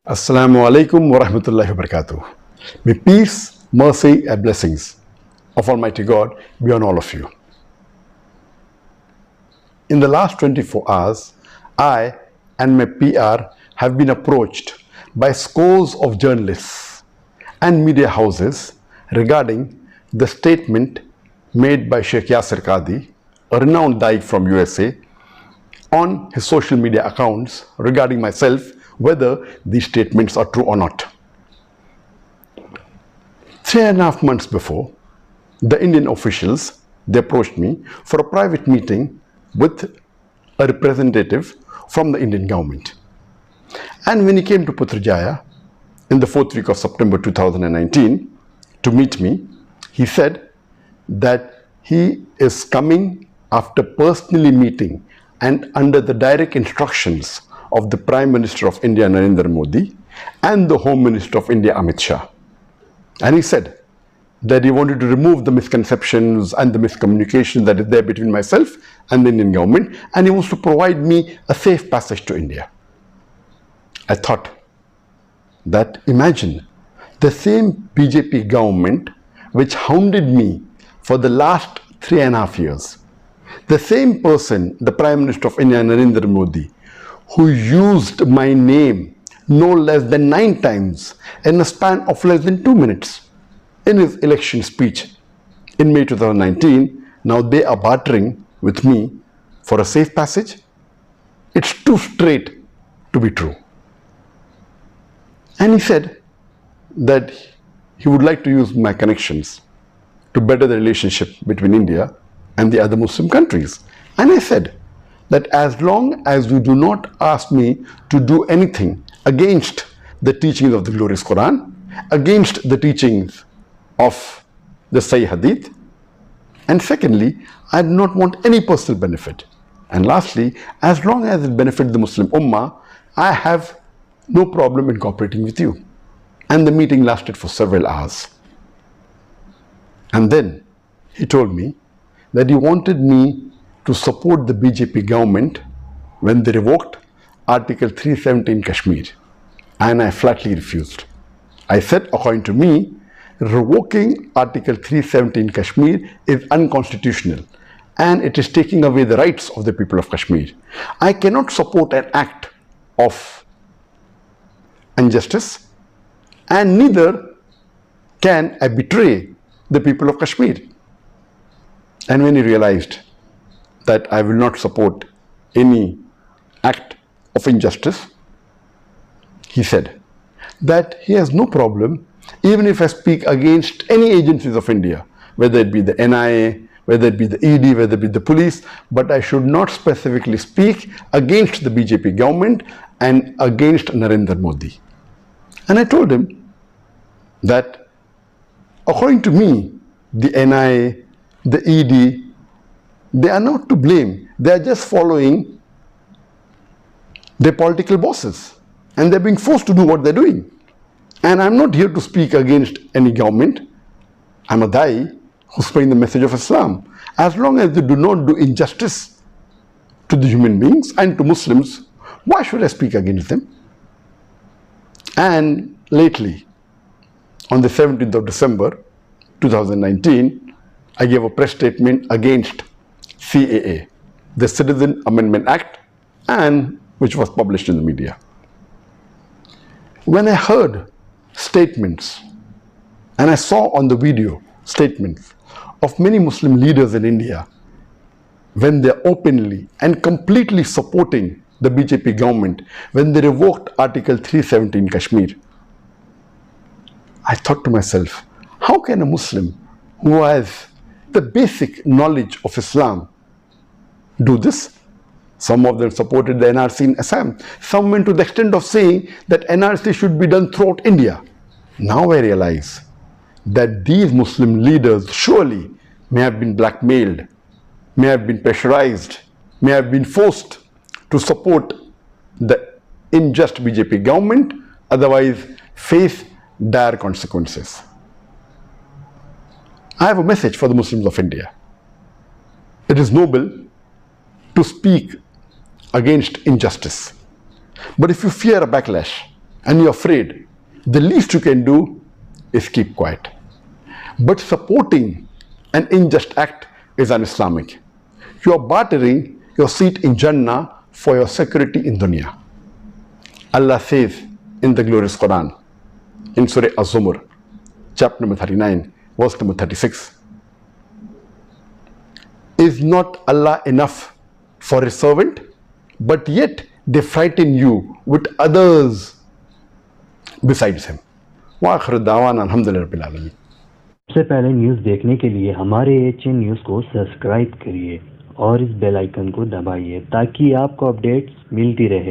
Assalamu alaikum wa rahmatullahi wa barakatuh. May peace, mercy and blessings of Almighty God be on all of you. In the last 24 hours, I and my PR have been approached by scores of journalists and media houses regarding the statement made by Sheikh Yasir Qadhi, a renowned Da'i from USA, on his social media accounts regarding myself, whether these statements are true or not. 3.5 months before, the Indian officials, they approached me for a private meeting with a representative from the Indian government. And when he came to Putrajaya in the 4th week of September 2019 to meet me, he said that he is coming after personally meeting and under the direct instructions of the Prime Minister of India, Narendra Modi, and the Home Minister of India, Amit Shah. And he said that he wanted to remove the misconceptions and the miscommunication that is there between myself and the Indian government, and he wants to provide me a safe passage to India. I thought that imagine the same BJP government which hounded me for the last 3.5 years, the same person, the Prime Minister of India, Narendra Modi, who used my name no less than 9 times in a span of less than 2 minutes in his election speech in May 2019, now they are bartering with me for a safe passage? It's too straight to be true. And he said that he would like to use my connections to better the relationship between India and the other Muslim countries. And I said that as long as you do not ask me to do anything against the teachings of the glorious Quran, against the teachings of the Sahih Hadith, and secondly, I do not want any personal benefit. And lastly, as long as it benefits the Muslim Ummah, I have no problem in cooperating with you. And the meeting lasted for several hours. And then he told me that he wanted me to support the BJP government when they revoked Article 370 in Kashmir. And I flatly refused. I said, according to me, revoking Article 370 in Kashmir is unconstitutional and it is taking away the rights of the people of Kashmir. I cannot support an act of injustice, and neither can I betray the people of Kashmir. And when he realized that I will not support any act of injustice, he said that he has no problem even if I speak against any agencies of India, whether it be the NIA, whether it be the ED, whether it be the police, but I should not specifically speak against the BJP government and against Narendra Modi. And I told him that according to me, the NIA, the ED, they are not to blame. They are just following their political bosses and they're being forced to do what they're doing. And I'm not here to speak against any government. I'm a Da'i who's spreading the message of Islam. As long as they do not do injustice to the human beings and to Muslims, why should I speak against them? And lately, on the 17th of December 2019, I gave a press statement against CAA, the Citizen Amendment Act, and which was published in the media. When I heard statements and I saw on the video statements of many Muslim leaders in India when they're openly and completely supporting the BJP government when they revoked Article 370 in Kashmir, I thought to myself, how can a Muslim who has the basic knowledge of Islam do this? Some of them supported the NRC in Assam. Some went to the extent of saying that NRC should be done throughout India. Now I realize that these Muslim leaders surely may have been blackmailed, may have been pressurized, may have been forced to support the unjust BJP government, otherwise face dire consequences. I have a message for the Muslims of India. It is noble to speak against injustice. But if you fear a backlash, and you're afraid, the least you can do is keep quiet. But supporting an unjust act is un-Islamic. You are bartering your seat in Jannah for your security in dunya. Allah says in the glorious Quran, in Surah Az-Zumar, chapter number 39, verse number 36, is not Allah enough for His servant? But yet they frighten you with others besides Him. Wa akhiru da'wana alhamdulillahi rabbil alamin. सबसे पहले news देखने के लिए हमारे HN news को subscribe करिए और इस बेल आइकन को दबाइए ताकि आपको अपडेट्स मिलती रहे।